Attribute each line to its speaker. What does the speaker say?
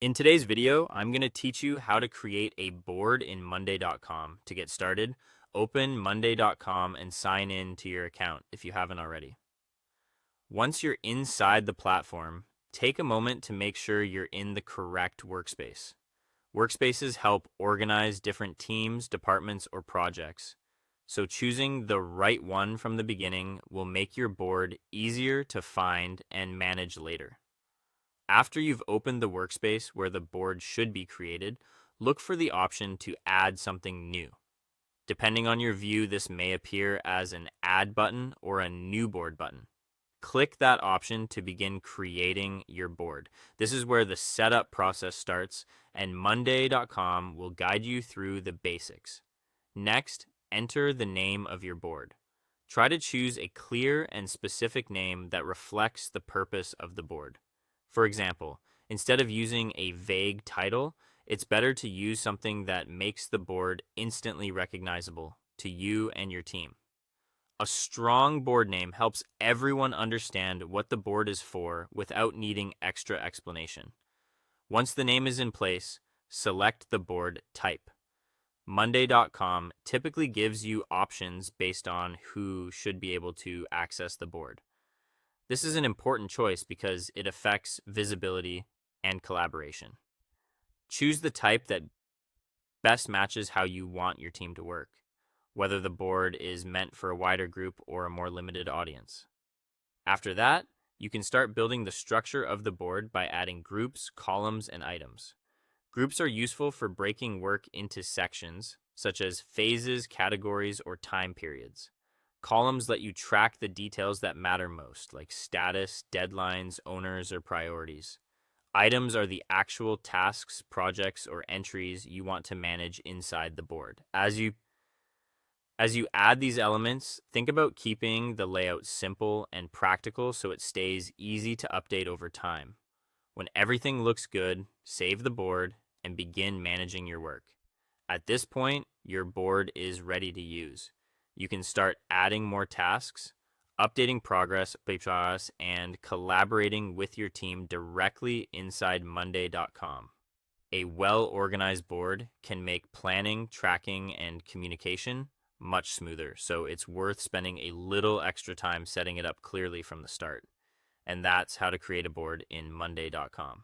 Speaker 1: In today's video, I'm going to teach you how to create a board in Monday.com. To get started, open Monday.com and sign in to your account if you haven't already. Once you're inside the platform, take a moment to make sure you're in the correct workspace. Workspaces help organize different teams, departments, or projects. So choosing the right one from the beginning will make your board easier to find and manage later. After you've opened the workspace where the board should be created, look for the option to add something new. Depending on your view, this may appear as an Add button or a New Board button. Click that option to begin creating your board. This is where the setup process starts, and Monday.com will guide you through the basics. Next, enter the name of your board. Try to choose a clear and specific name that reflects the purpose of the board. For example, instead of using a vague title, it's better to use something that makes the board instantly recognizable to you and your team. A strong board name helps everyone understand what the board is for without needing extra explanation. Once the name is in place, select the board type. Monday.com typically gives you options based on who should be able to access the board. This is an important choice because it affects visibility and collaboration. Choose the type that best matches how you want your team to work, whether the board is meant for a wider group or a more limited audience. After that, you can start building the structure of the board by adding groups, columns, and items. Groups are useful for breaking work into sections, such as phases, categories, or time periods. Columns let you track the details that matter most, like status, deadlines, owners, or priorities. Items are the actual tasks, projects, or entries you want to manage inside the board. As you add these elements, think about keeping the layout simple and practical so it stays easy to update over time. When everything looks good, save the board and begin managing your work. At this point, your board is ready to use. You can start adding more tasks, updating progress, and collaborating with your team directly inside Monday.com. A well-organized board can make planning, tracking, and communication much smoother, so it's worth spending a little extra time setting it up clearly from the start. And that's how to create a board in Monday.com.